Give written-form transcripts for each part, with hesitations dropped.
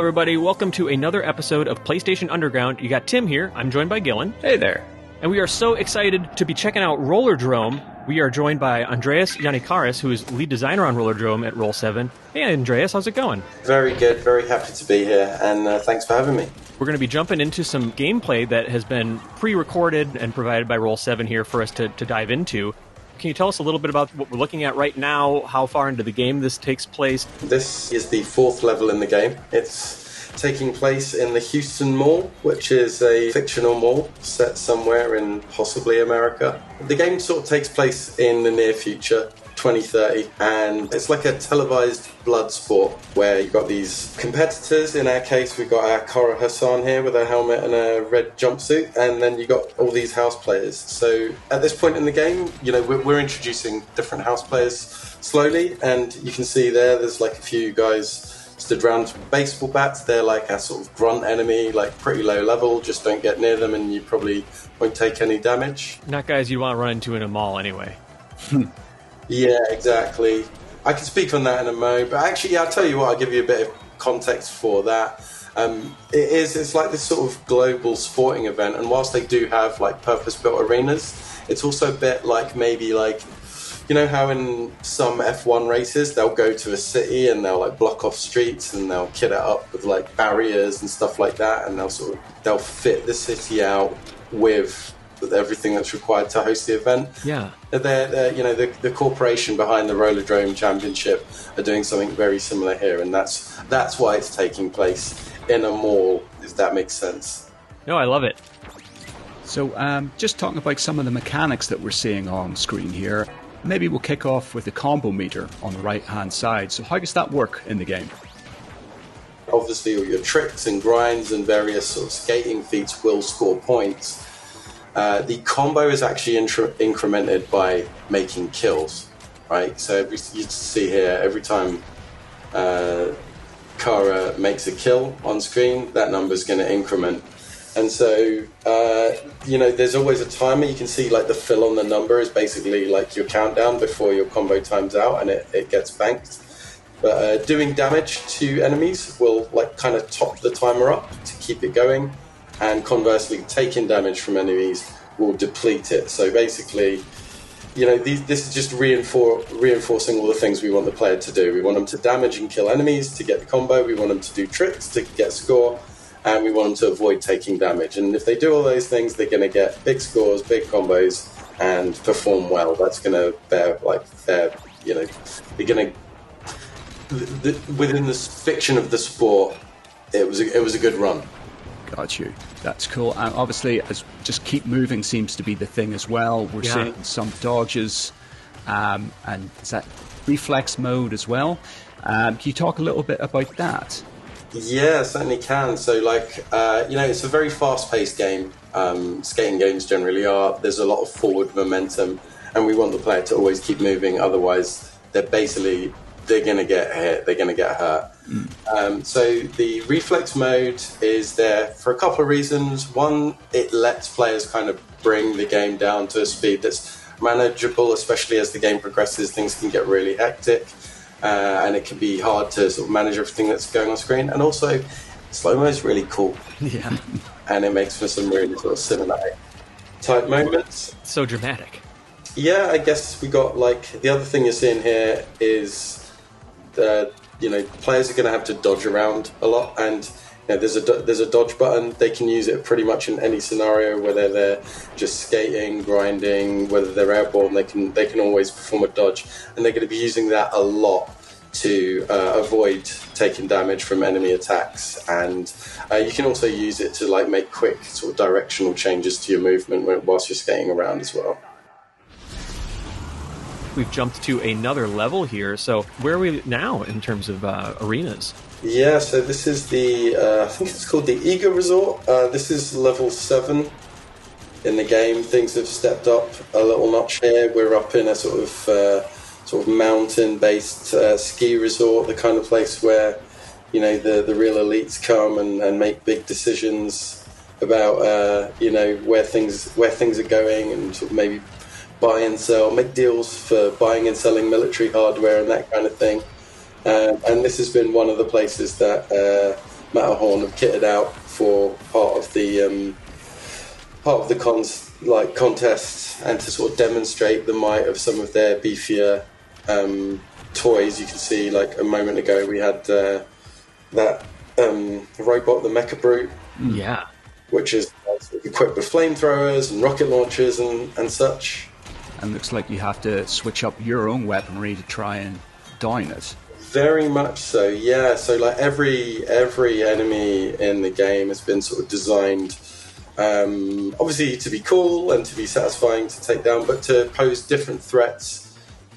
everybody. Welcome to another episode of PlayStation Underground. You got Tim here. I'm joined by Gillen. Hey there. And we are so excited to be checking out Rollerdome. We are joined by Andreas Yanikaris, who is lead designer on Rollerdome at Roll7. Hey, Andreas, how's it going? Very good. Very happy to be here, and thanks for having me. We're going to be jumping into some gameplay that has been pre-recorded and provided by Roll7 here for us to dive into. Can you tell us a little bit about what we're looking at right now, how far into the game this takes place? This is the fourth level in the game. It's taking place in the Houston Mall, which is a fictional mall set somewhere in possibly America. The game sort of takes place in the near future, 2030, and it's like a televised blood sport where you've got these competitors. In our case, we've got our Kara Hassan here with a helmet and a red jumpsuit, and then you've got all these house players. So at this point in the game, you know, we're introducing different house players slowly, and you can see there's like a few guys stood around baseball bats. They're like a sort of grunt enemy, like pretty low level. Just don't get near them and you probably won't take any damage. Not guys you want to run into in a mall anyway. Yeah, exactly. I can speak on that in a moment, but actually, I'll tell you what, I'll give you a bit of context for that. It's like this sort of global sporting event, and whilst they do have like purpose-built arenas, it's also a bit like maybe like, you know how in some F1 races they'll go to a city and they'll like block off streets and they'll kit it up with like barriers and stuff like that, and they'll fit the city out with everything that's required to host the event. Yeah, they're you know, the corporation behind the Rollerdome Championship are doing something very similar here, and that's why it's taking place in a mall. If that makes sense. No, I love it. So, just talking about some of the mechanics that we're seeing on screen here. Maybe we'll kick off with the combo meter on the right-hand side. So how does that work in the game? Obviously, all your tricks and grinds and various sort of skating feats will score points. The combo is actually incremented by making kills, right? So you see here, every time Kara makes a kill on screen, that number is going to increment. And so, you know, there's always a timer. You can see like the fill on the number is basically like your countdown before your combo times out and it gets banked. But doing damage to enemies will like kind of top the timer up to keep it going. And conversely, taking damage from enemies will deplete it. So basically, you know, this is just reinforcing all the things we want the player to do. We want them to damage and kill enemies to get the combo. We want them to do tricks to get score. And we want them to avoid taking damage. And if they do all those things, they're going to get big scores, big combos, and perform well. That's going to bear, you know, you're going to... Within the fiction of the sport, it was a good run. Got you. That's cool. And obviously, as just keep moving seems to be the thing as well. We're seeing some dodges, and is that reflex mode as well? Can you talk a little bit about that? Yeah, certainly can. So, like, you know, it's a very fast-paced game. Skating games generally are. There's a lot of forward momentum, and we want the player to always keep moving. Otherwise, they're going to get hit. They're going to get hurt. So the reflex mode is there for a couple of reasons. One, it lets players kind of bring the game down to a speed that's manageable, especially as the game progresses. Things can get really hectic. And it can be hard to sort of manage everything that's going on screen. And also, slow-mo is really cool. Yeah. And it makes for some really sort of cinematic type moments. So dramatic. Yeah, I guess we got, like, the other thing you're seeing here is, you know, players are going to have to dodge around a lot. And you know, there's a dodge button. They can use it pretty much in any scenario, whether they're just skating, grinding, whether they're airborne. They can always perform a dodge, and they're going to be using that a lot to avoid taking damage from enemy attacks. And you can also use it to like make quick sort of directional changes to your movement whilst you're skating around as well. We've jumped to another level here. So where are we now in terms of arenas? Yeah, so this is I think it's called the Eager Resort. This is level 7 in the game. Things have stepped up a little notch here. We're up in a sort of mountain-based ski resort, the kind of place where, you know, the real elites come and make big decisions about, you know, where things are going, and sort of maybe buy and sell, make deals for buying and selling military hardware and that kind of thing. And this has been one of the places that Matterhorn have kitted out for part of the contests, and to sort of demonstrate the might of some of their beefier toys. You can see, like a moment ago, we had that robot, the Mecha Brute, which is equipped with flamethrowers and rocket launchers and such. And looks like you have to switch up your own weaponry to try and down it. Very much so, yeah. So like every enemy in the game has been sort of designed, obviously to be cool and to be satisfying to take down, but to pose different threats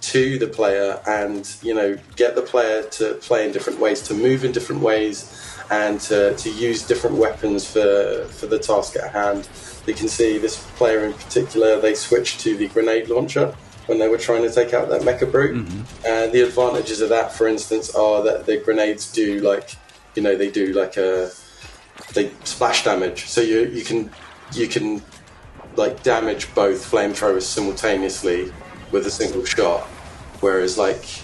to the player, and get the player to play in different ways, to move in different ways, and to use different weapons for the task at hand. You can see this player in particular, they switched to the grenade launcher when they were trying to take out that Mecha Brute. And the advantages of that, for instance, are that the grenades do they splash damage. So you can like damage both flamethrowers simultaneously with a single shot, whereas like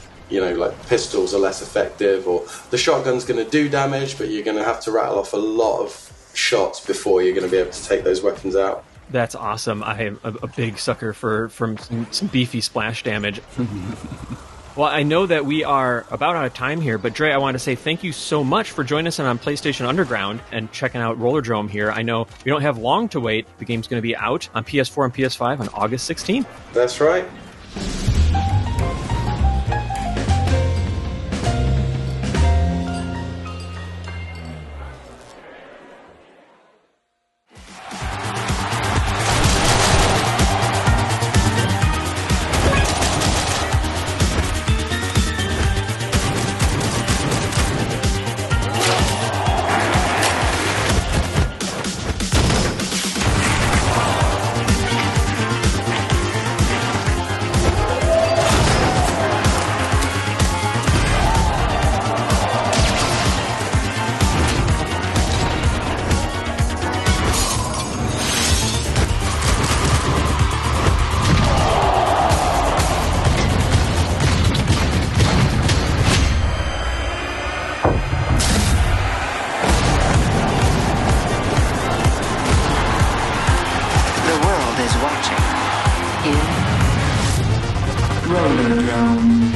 pistols are less effective, or the shotgun's going to do damage, but you're going to have to rattle off a lot of shots before you're going to be able to take those weapons out. That's awesome. I am a big sucker for some beefy splash damage. Well, I know that we are about out of time here, but Dre, I want to say thank you so much for joining us on PlayStation Underground and checking out Rollerdome here. I know we don't have long to wait. The game's going to be out on PS4 and PS5 on August 16th. That's right. Rollerdome.